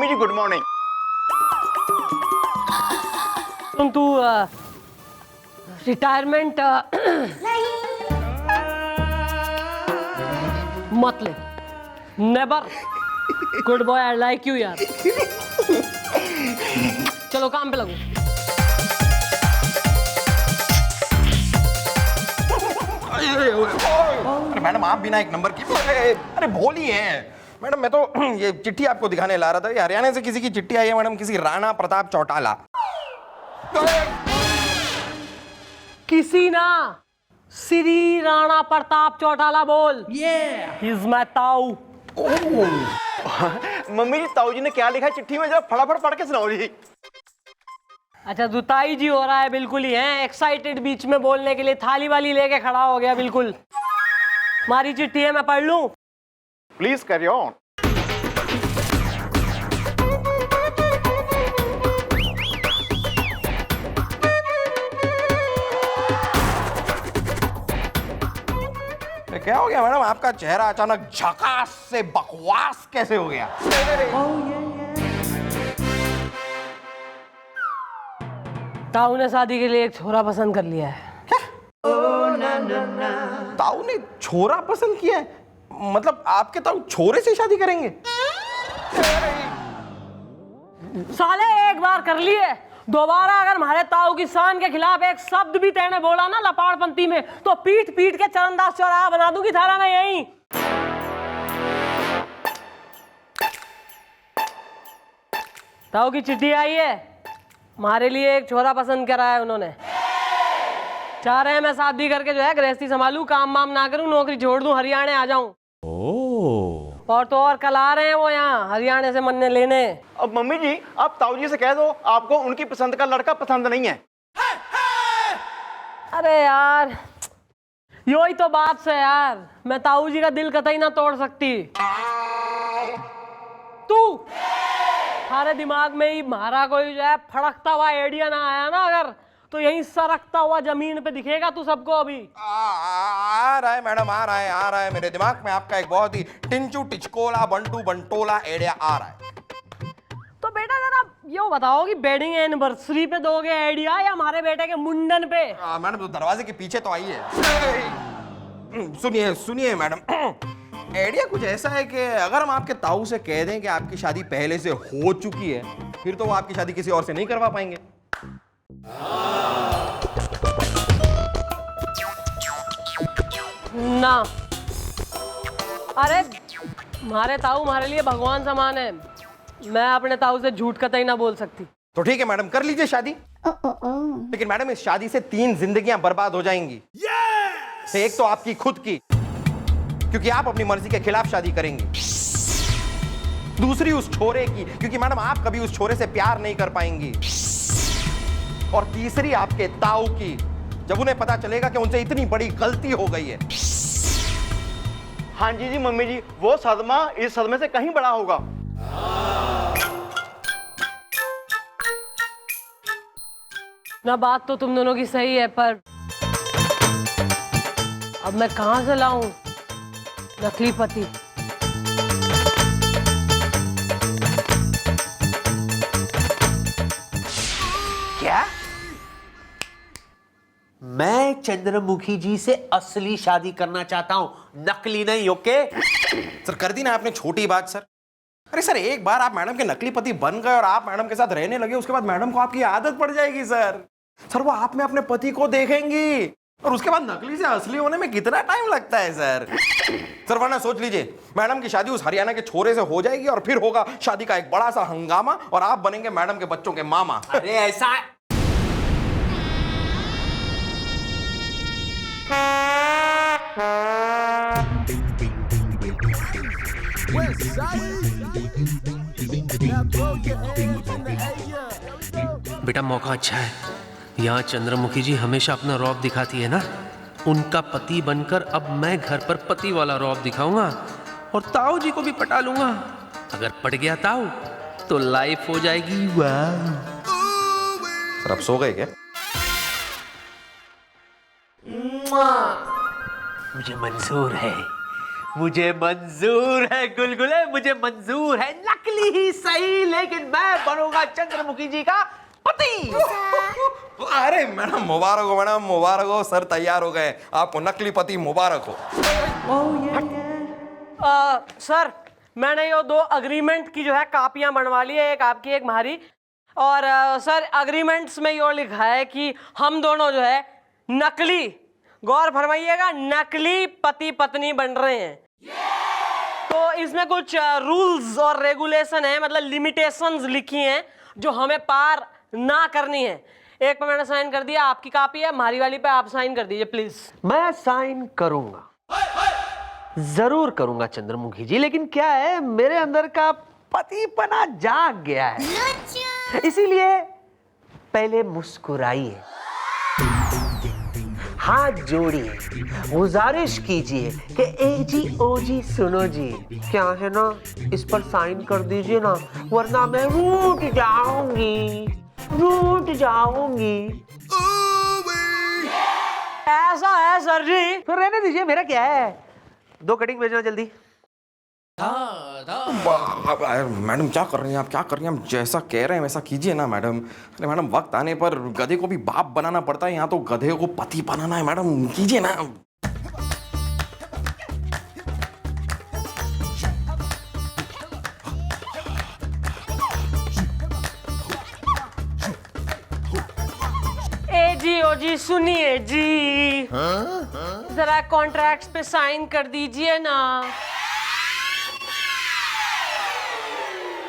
Mummy जी good morning. तुम तू retirement मत ले। Never. Good boy, I like you यार। चलो काम पे लगो। अरे मैडम आप बिना एक नंबर की अरे बोलिए मैडम। मैं तो ये चिट्ठी आपको दिखाने ला रहा था। ये हरियाणा से किसी की चिट्ठी आई है मैडम, किसी राणा प्रताप चौटाला। किसी ना, श्री राणा प्रताप चौटाला बोल। ही इज माय ताऊ। मम्मी जी ताऊ जी ने क्या लिखा है चिट्ठी में, जरा फटाफट पढ़ के सुनाओ जी। अच्छा दुताई जी हो रहा है, बिल्कुल ही है एक्साइटेड, बीच में बोलने के लिए थाली वाली लेके खड़ा हो गया बिल्कुल। हमारी चिट्ठी है, मैं पढ़ लूं? Please carry on. क्या हो गया मैडम, आपका चेहरा अचानक झकास से बकवास कैसे हो गया? ताऊ ने शादी के लिए एक छोरा पसंद कर लिया है। ताऊ ने छोरा पसंद किया है? मतलब आपके ताऊ छोरे से शादी करेंगे? साले एक बार कर लिए, दोबारा अगर हमारे ताऊ की शान के खिलाफ एक शब्द भी तेने बोला ना लपाड़पंती में, तो पीट पीट के चरणदास चौराहा बना दूंगी थारा में यहीं। ताऊ की चिट्ठी आई है, हमारे लिए एक छोरा पसंद करा है उन्होंने। चाह रहे हैं मैं शादी करके जो है गृहस्थी संभालूं, काम वाम ना करूं, नौकरी छोड़ दूं, हरियाणा आ जाऊं। और तो और कल आ रहे हैं वो यहाँ हरियाणा से मन्ने लेने। अब मम्मी जी आप ताऊ जी से कह दो आपको उनकी पसंद का लड़का पसंद नहीं है। अरे यार यो ही तो बात से यार, मैं ताऊ जी का दिल कतई ना तोड़ सकती। तू थारे दिमाग में ही मारा कोई जो है फड़कता हुआ आइडिया ना आया ना अगर, तो यहीं सरकता हुआ जमीन पे दिखेगा तू सबको। अभी आ रहा है मैडम, आ रहा है मेरे दिमाग में आपका एक बहुत ही टिंचू टिचकोला बंटू बंटोला आइडिया आ रहा है। तो बेटा जरा ये बताओ कि वेडिंग एनिवर्सरी पे दोगे आइडिया या हमारे बेटे के मुंडन पे? मैडम तो दरवाजे के पीछे तो आइए। सुनिए मैडम, आइडिया कुछ ऐसा है कि अगर हम आपके ताऊ से कह दें कि आपकी शादी पहले से हो चुकी है, फिर तो वो आपकी शादी किसी और से नहीं करवा पाएंगे। ना, अरे हमारे ताऊ हमारे लिए भगवान समान है, मैं अपने ताऊ से झूठ कतई ना बोल सकती। तो ठीक है मैडम कर लीजिए शादी। लेकिन मैडम इस शादी से 3 जिंदगियां बर्बाद हो जाएंगी। एक तो आपकी खुद की, क्योंकि आप अपनी मर्जी के खिलाफ शादी करेंगी। दूसरी उस छोरे की, क्योंकि मैडम आप कभी उस छोरे से प्यार नहीं कर पाएंगी। और तीसरी आपके ताऊ की, जब उन्हें पता चलेगा कि उनसे इतनी बड़ी गलती हो गई है। हाँ जी मम्मी जी, वो सदमा इस सदमे से कहीं बड़ा होगा। ना बात तो तुम दोनों की सही है, पर अब मैं कहां से लाऊं नकली पति? क्या? मैं चंद्रमुखी जी से असली शादी करना चाहता हूं, नकली नहीं। ओके सर कर दी ना आपने छोटी बात सर। अरे सर एक बार आप मैडम के नकली पति बन गए और आप मैडम के साथ रहने लगे, उसके बाद मैडम को आपकी आदत पड़ जाएगी सर। सर वो आप में अपने पति को देखेंगी और उसके बाद नकली से असली होने में कितना टाइम लगता है सर। सर वरना सोच लीजिए मैडम की शादी उस हरियाणा के छोरे से हो जाएगी और फिर होगा शादी का एक बड़ा सा हंगामा और आप बनेंगे मैडम के बच्चों के मामा। अरे ऐसा बेटा मौका अच्छा है, यहाँ चंद्रमुखी जी हमेशा अपना रौब दिखाती है ना, उनका पति बनकर अब मैं घर पर पति वाला रौब दिखाऊंगा और ताऊ जी को भी पटा लूंगा। अगर पट गया ताऊ तो लाइफ हो जाएगी वाह। सर आप सो गए क्या? मुझे मंजूर है, मुझे मंजूर है गुलगुले, मुझे मंजूर है। नकली नकली ही सही, लेकिन मैं बनूंगा चंद्रमुखी जी का पति। अरे मैडम मुबारक हो, मैडम मुबारक हो, सर तैयार हो गए, आपको नकली पति मुबारक हो। सर मैंने ये 2 अग्रीमेंट की जो है कापियां बनवा ली है, एक आपकी एक हमारी। और सर अग्रीमेंट्स में ये लिखा है कि हम दोनों जो है नकली, गौर फरमाइएगा, नकली पति पत्नी बन रहे हैं। तो इसमें कुछ रूल्स और रेगुलेशन है, मतलब लिमिटेशंस लिखी हैं जो हमें पार ना करनी है। एक पे मैंने साइन कर दिया, आपकी कॉपी है, हमारी वाली पे आप साइन कर दीजिए प्लीज। मैं साइन करूंगा, जरूर करूंगा चंद्रमुखी जी, लेकिन क्या है मेरे अंदर का पतिपना जाग गया है, इसीलिए पहले मुस्कुराइए, हाथ जोड़िए, गुजारिश कीजिए कि ए जी ओ जी सुनो जी, क्या है ना, इस पर साइन कर दीजिए ना, वरना मैं रूठ जाऊंगी, रूठ जाऊंगी। ऐसा है सर जी। फिर रहने दीजिए, मेरा क्या है, 2 कटिंग भेजना जल्दी। मैडम क्या कर रही हैं आप, क्या कर रही हैं, हम जैसा कह रहे हैं वैसा कीजिए ना मैडम। अरे मैडम वक्त आने पर गधे को भी बाप बनाना पड़ता है, यहाँ तो गधे को पति बनाना है मैडम, कीजिए ना। ए जी ओ जी सुनिए जी, जरा कॉन्ट्रैक्ट्स पे साइन कर दीजिए ना,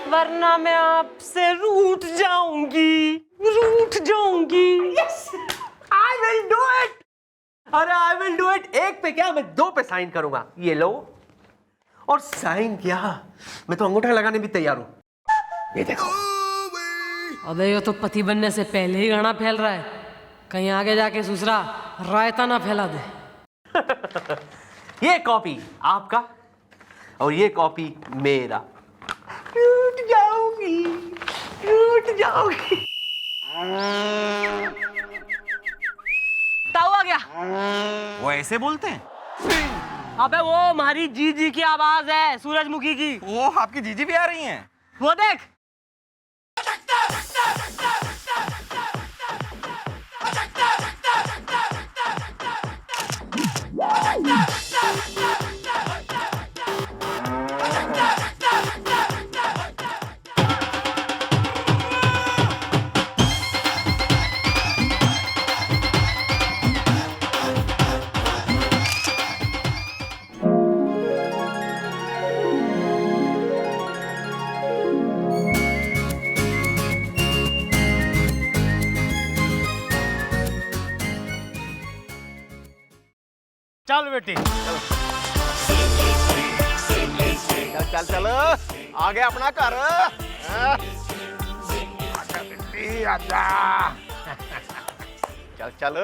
वरना मैं आपसे रूठ जाऊंगी, रूठ जाऊंगी। Yes, I will do it. अरे आई विल डू इट। एक पे क्या, मैं 2 पे साइन करूंगा। ये लो, और साइन किया, मैं तो अंगूठा लगाने भी तैयार हूं। ये देखो। अबे ये तो पति बनने से पहले ही गाना फैल रहा है, कहीं आगे जाके दूसरा रायता ना फैला दे। ये कॉपी आपका और ये कॉपी मेरा। टूट जाऊंगी, टूट जाऊंगी। ताऊ आ गया। वो ऐसे बोलते हैं? अबे वो हमारी जीजी की आवाज है, सूरजमुखी की। वो आपकी जीजी भी आ रही हैं? वो देख। चल बेटी, चल चल चल, आ गया अपना घर। बेटी आजा। चल चल।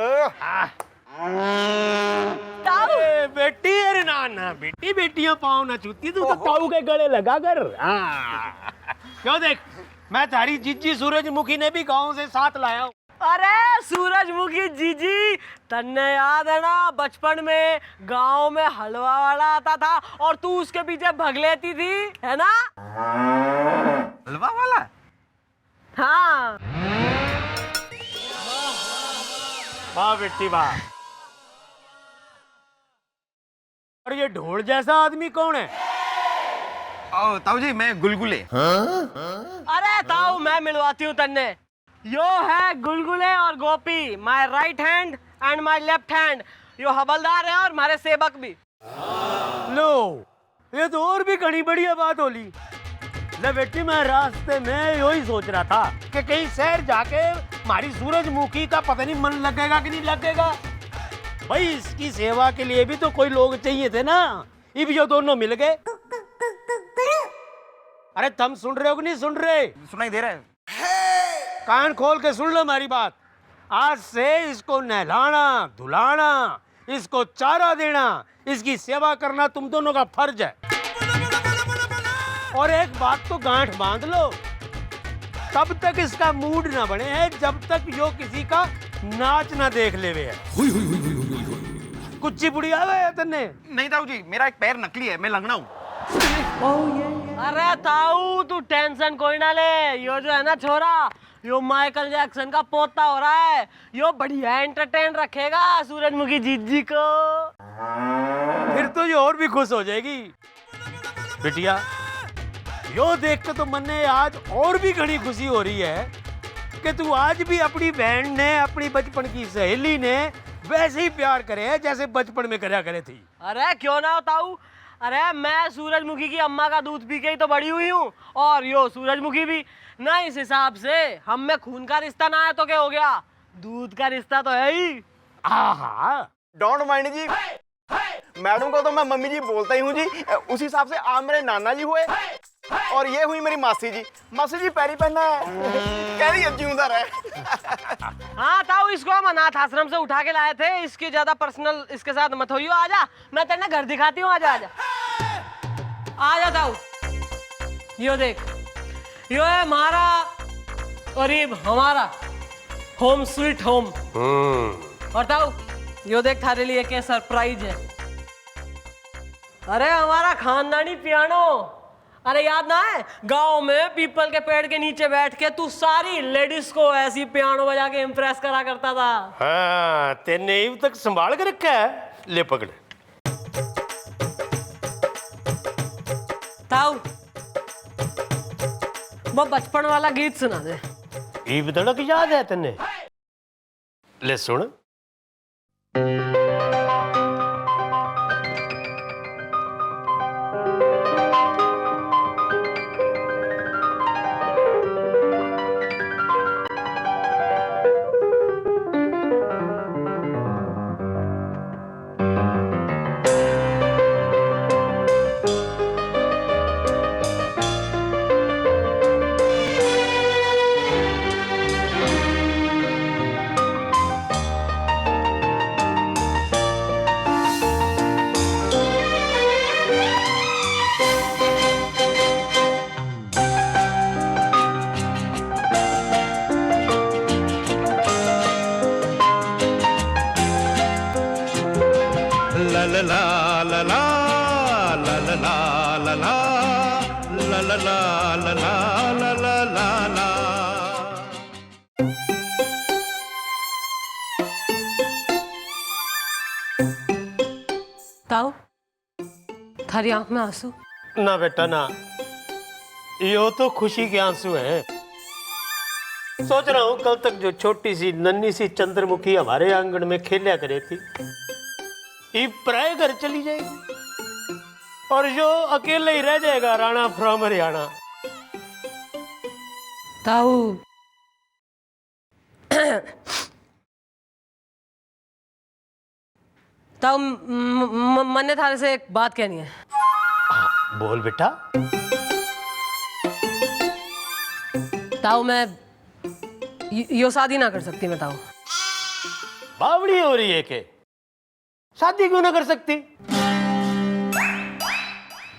ताऊ बेटी, अरे ना ना बेटी, बेटियां पाँव ना छूती, तू तो ताऊ के गले लगा कर। क्यों देख, मैं तारी जीजी सूरजमुखी ने भी गांव से साथ लाया हूँ। अरे सूरजमुखी जीजी, तन्ने याद है ना बचपन में गांव में हलवा वाला आता था और तू उसके पीछे भग लेती थी, है ना? हलवा वाला? हाँ। वाह बेटी वाह। और ये ढोल जैसा आदमी कौन है? ताऊ जी, मैं गुलगुले। अरे ताऊ, मैं मिलवाती हूँ तन्ने। यो है गुलगुले और Gopi, my right hand and my left hand. यो हवलदार है और हमारे सेवक भी। लो, ये तो और भी घनी बढ़िया बात होली। ले बेटी, मैं रास्ते में यही सोच रहा था कि कहीं शहर जाके हमारी सूरजमुखी का पता नहीं मन लगेगा कि नहीं लगेगा। भाई इसकी सेवा के लिए भी तो कोई लोग चाहिए थे ना, ये भी जो दोनों मिल गए। अरे तुम सुन रहे हो कि नहीं सुन रहे? सुनाई दे रहा है? कान खोल के सुन लो हमारी बात। आज से इसको नहलाना, धुलाना, इसको चारा देना, इसकी सेवा करना तुम दोनों का फर्ज है। और एक बात तो गांठ बांध लो, तब तक इसका मूड ना बने है जब तक यो किसी का नाच ना देख लेवे है। कुछ बुढ़िया है तन्ने? नहीं ताऊ जी, मेरा एक पैर नकली है, मैं लंगड़ा हूँ। अरे ताऊ तू टेंशन कोई ना ले, यो जो है ना छोरा, यो माइकल जैक्सन का पोता हो रहा है, यो बढ़िया एंटरटेन रखेगा सूरजमुखी जीजी को। फिर तो ये और भी खुश हो जाएगी। बिटिया, यो देख के तो मन ने आज और भी घनी खुशी हो रही है कि तू आज भी अपनी बहन ने, अपनी बचपन की सहेली ने वैसे ही प्यार करे है जैसे बचपन में करया करे थी। अरे क्यों ना हो ताऊ, अरे मैं सूरजमुखी की अम्मा का दूध पी के ही तो बड़ी हुई हूँ, और यो सूरजमुखी भी ना। इस हिसाब से हम में खून का रिश्ता ना है तो क्या हो गया, दूध का रिश्ता तो है ही। आहा, डोंट माइंड जी, मैडम को तो मैं मम्मी जी बोलता ही हूँ जी। उसी हिसाब से आप मेरे नाना जी हुए और ये हुई मेरी मासी जी। मासी जी पैरी पहनना है, कह रही है जिंदा रहे। हाँ ताऊ, इसको हम अनाथ आश्रम से उठा के लाए थे, इसकी ज्यादा पर्सनल इसके साथ मत होइयो। आजा, मैं तेरे घर दिखाती हूँ। आजा आजा आजा ताऊ, यो देख, यो है हमारा और ये हमारा होम स्वीट होम। और ताऊ यो देख, थारे लिए क्या सरप्राइज है। अरे हमारा खानदानी पियानो, अरे याद ना है गांव में पीपल के पेड़ के नीचे बैठ के तू सारी लेडीज को ऐसी पियानो बजा के इम्प्रेस करा करता था। हाँ, तेने अब तक संभाल के रखा है। ले पकड़। ताऊ वो बचपन वाला गीत सुना दे। ईब धड़क याद है तेने? ले सुन। ताऊ थारी आंख में आंसू? ना बेटा ना, यो तो खुशी के आंसू हैं। सोच रहा हूँ कल तक जो छोटी सी नन्ही सी चंद्रमुखी हमारे आंगन में खेला करे थी, ये पराए घर चली जाएगी और जो अकेले ही रह जाएगा राणा फ्रॉम हरियाणा। ताऊ ताऊ मैंने थारे से एक बात कहनी है। बोल बेटा। ताऊ मैं यो शादी ना कर सकती मैं ताऊ। बावड़ी हो रही है के शादी क्यों ना कर सकती?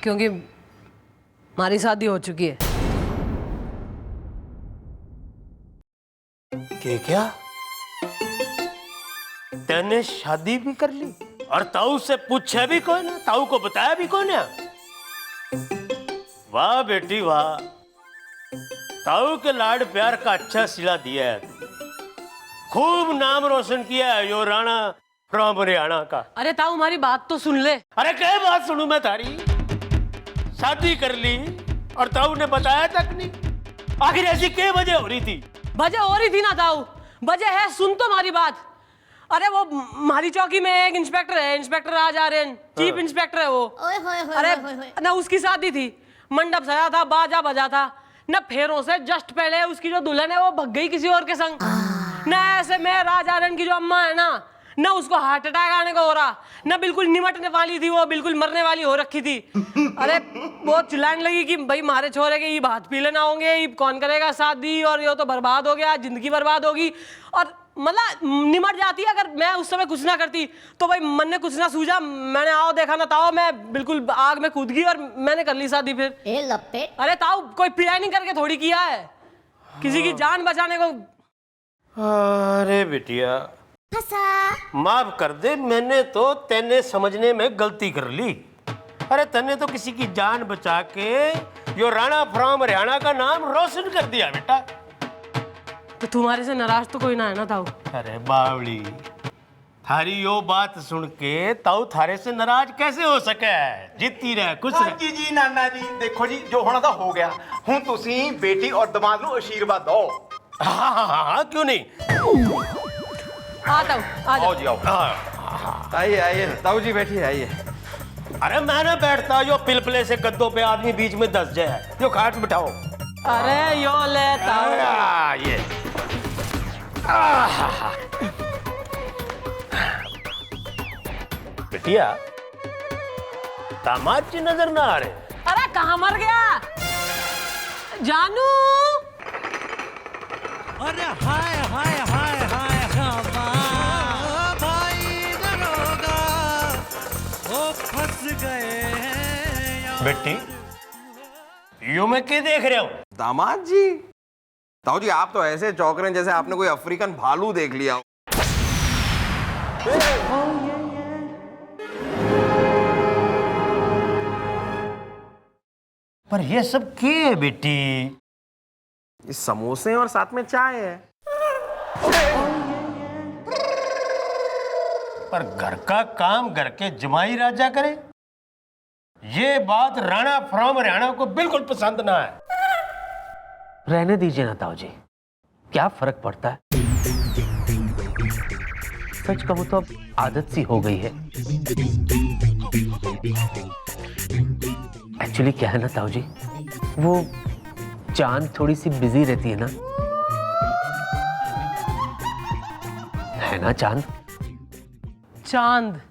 क्योंकि हमारी शादी हो चुकी है। क्या तैने शादी भी कर ली और ताऊ से पूछा भी कौन है, ताऊ को बताया भी कौन है? वाह बेटी वाह, ताऊ के लाड प्यार का अच्छा सिला दिया है। खूब नाम रोशन किया है यो राणा फ्रॉम हरियाणा का। अरे ताऊ हमारी बात तो सुन ले। अरे क्या बात सुनू मैं तारी? शादी कर ली और ताऊ ने बताया तक नहीं। आखिर ऐसी क्या वजह हो रही थी? वजह हो रही थी ना ताऊ, वजह है, सुन तो हमारी बात। अरे वो हमारी चौकी में एक इंस्पेक्टर है, इंस्पेक्टर आजारन, चीफ इंस्पेक्टर है वो। अरे ना उसकी शादी थी, मंडप सजा था, बाजा बजा था, न फेरों से जस्ट पहले उसकी जो दुल्हन है वो भग गई किसी और के संग। न ऐसे में राजारन की जो अम्मा है ना, न उसको हार्ट अटैक आने को हो रहा, न बिल्कुल निमटने वाली थी, वो बिल्कुल मरने वाली हो रखी थी। अरे वो चिल्लाने लगी कि भाई मारे छोरे के ये भात पी लेना होंगे, ये कौन करेगा शादी, और ये तो बर्बाद हो गया, जिंदगी बर्बाद होगी। और मतलब निमट जाती है। अगर मैं उस समय कुछ ना करती तो भाई मन ने कुछ ना सूझा, मैंने आओ देखा ना ताओ, मैं बिल्कुल आग में कूद गई और मैंने कर ली शादी फिर। अरे ताओ कोई प्लानिंग करके थोड़ी किया है, किसी की जान बचाने को। अरे बिटिया माफ कर दे, मैंने तो तेने समझने में गलती कर ली। अरे तन्ने तो किसी की जान बचा के यो राणा फ्रॉम हरियाणा का नाम रोशन कर दिया बेटा। तो तुम्हारे से नाराज तो कोई ना है ना ताऊ? अरे बावली, थारी यो बात सुन के ताऊ थारे से नाराज कैसे हो सके? जीती रहे, खुश रहे। जी जी नाना जी, देखो जी जो होना था हो गया। हूं तुसी बेटी और दमाद नू आशीर्वाद दो। हाँ, क्यों नहीं? आ ताऊ, आ जाओ। आओ जी आओ। हाँ। आइए आइए ताऊ जी बैठिए आइए। अरे मैं ना बैठता, यो पिलपले से गद्दों पे आदमी बीच में दस जाए। यो खाट बिठाओ। अरे यो ले ताऊ। ये बिटिया, दामाद जी नजर ना आ रहे। अरे कहाँ मर गया जानू? अरे हाय हाय हाय हाय भाई दरोगा, वो फंस गए हैं। बेटी, यो मैं क्या देख रहा हूँ? दामाद जी, ताऊ जी आप तो ऐसे चौंक रहे हैं जैसे आपने कोई अफ्रीकन भालू देख लिया हो। पर ये सब क्या है बेटी? ये समोसे और साथ में चाय है। पर घर का काम घर के जमाई राजा करे, ये बात राणा फ्रॉम हरियाणा को बिल्कुल पसंद ना है। रहने दीजिए ना ताऊ जी, क्या फर्क पड़ता है? सच कहूं तो अब आदत सी हो गई है। एक्चुअली क्या है ना ताऊ जी, वो चांद थोड़ी सी बिजी रहती है ना, है ना चांद? चांद?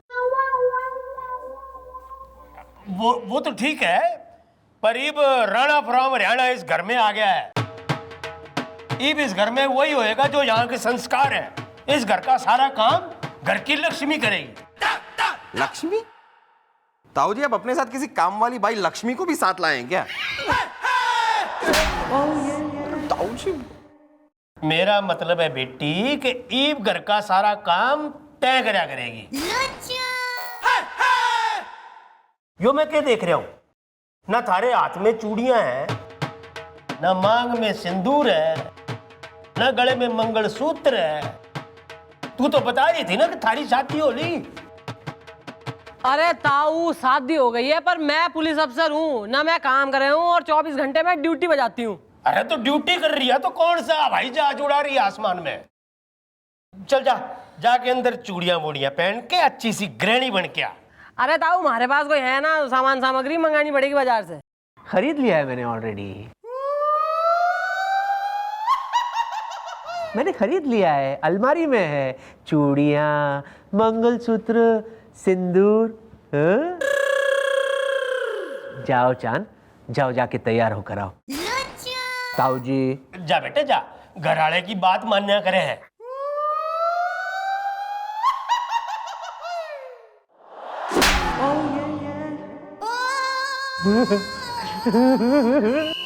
वो तो ठीक है, पर इब राणा फ्रॉम हरियाणा इस घर में आ गया है। इब इस घर में वही होएगा जो यहाँ के संस्कार है। इस घर का सारा काम घर की लक्ष्मी करेगी। लक्ष्मी? ताऊ जी आप अपने साथ किसी काम वाली भाई लक्ष्मी को भी साथ लाए हैं क्या? ताऊ जी, मेरा मतलब है बेटी कि ईब घर का सारा काम तय करा करेगी। यो मैं क्या देख रहा हूं? ना थारे हाथ में चूड़ियां हैं, ना मांग में सिंदूर है, ना गले में मंगलसूत्र है। तू तो बता रही थी ना कि थारी शादी हो ली। अरे ताऊ शादी हो गई है, पर मैं पुलिस अफसर हूँ ना, मैं काम कर रहा हूँ और 24 घंटे में ड्यूटी बजाती हूँ। अरे तो ड्यूटी कर रही है तो कौन सा हवाई जहाज उड़ा रही है आसमान में? चल जा, जाके अंदर चूड़ियां वूड़ियां पहन के अच्छी सी गृहिणी बन के आ। अरे ताऊ हमारे पास कोई है ना, सामान सामग्री मंगानी पड़ेगी बाजार से। खरीद लिया है मैंने ऑलरेडी। मैंने खरीद लिया है, अलमारी में है चूड़ियां, मंगलसूत्र, सिंदूर। हाँ? जाओ चांद, जाओ जाके तैयार होकर आओ। ताऊ जी, जा बेटे जा, घर वाले की बात मान्या करे है। Oh, yeah, yeah.